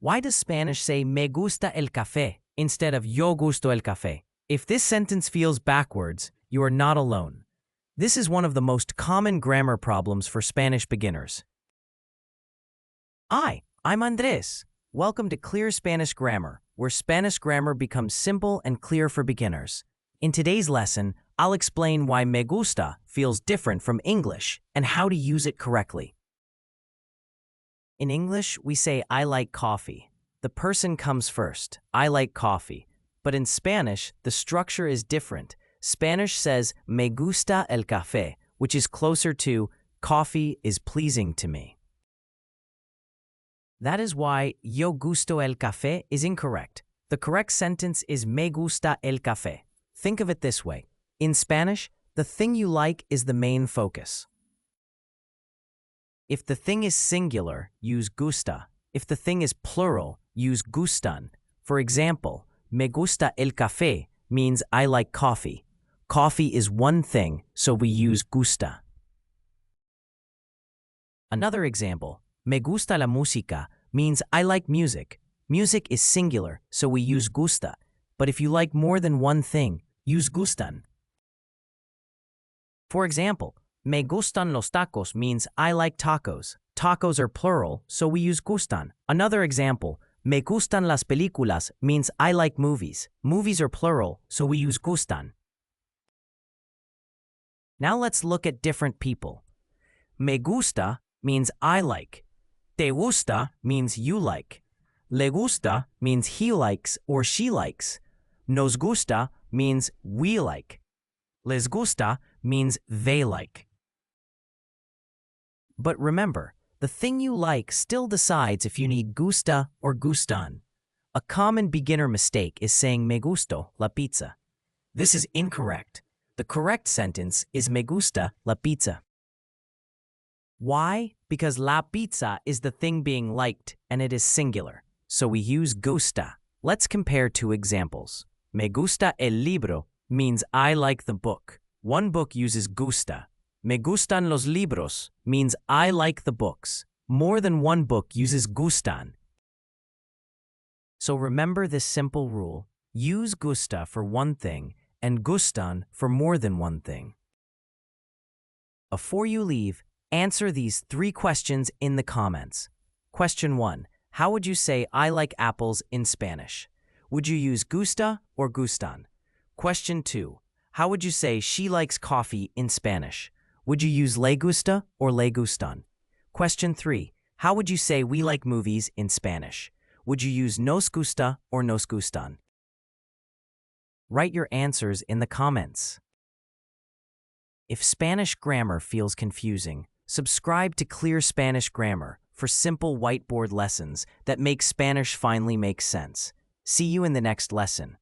Why does Spanish say me gusta el café instead of yo gusto el café? If this sentence feels backwards, you are not alone. This is one of the most common grammar problems for Spanish beginners. Hi, I'm Andrés. Welcome to Clear Spanish Grammar, where Spanish grammar becomes simple and clear for beginners. In today's lesson, I'll explain why me gusta feels different from English and how to use it correctly. In English, we say I like coffee. The person comes first. I like coffee. But in Spanish, the structure is different. Spanish says me gusta el café, which is closer to coffee is pleasing to me. That is why yo gusto el café is incorrect. The correct sentence is me gusta el café. Think of it this way. In Spanish, the thing you like is the main focus. If the thing is singular, use gusta. If the thing is plural, use gustan. For example, me gusta el café means I like coffee. Coffee is one thing, so we use gusta. Another example, me gusta la música means I like music. Music is singular, so we use gusta. But if you like more than one thing, use gustan. For example, me gustan los tacos means I like tacos. Tacos are plural, so we use gustan. Another example, me gustan las películas means I like movies. Movies are plural, so we use gustan. Now let's look at different people. Me gusta means I like. Te gusta means you like. Le gusta means he likes or she likes. Nos gusta means we like. Les gusta means they like. But remember, the thing you like still decides if you need gusta or gustan. A common beginner mistake is saying me gusto la pizza. This is incorrect. The correct sentence is me gusta la pizza. Why? Because la pizza is the thing being liked and it is singular, so we use gusta. Let's compare two examples. Me gusta el libro means I like the book. One book uses gusta. Me gustan los libros means I like the books. More than one book uses gustan. So remember this simple rule. Use gusta for one thing and gustan for more than one thing. Before you leave, answer these 3 questions in the comments. Question 1. How would you say I like apples in Spanish? Would you use gusta or gustan? Question 2. How would you say she likes coffee in Spanish? Would you use le gusta or le gustan? Question 3. How would you say we like movies in Spanish? Would you use nos gusta or nos gustan? Write your answers in the comments. If Spanish grammar feels confusing, subscribe to Clear Spanish Grammar for simple whiteboard lessons that make Spanish finally make sense. See you in the next lesson.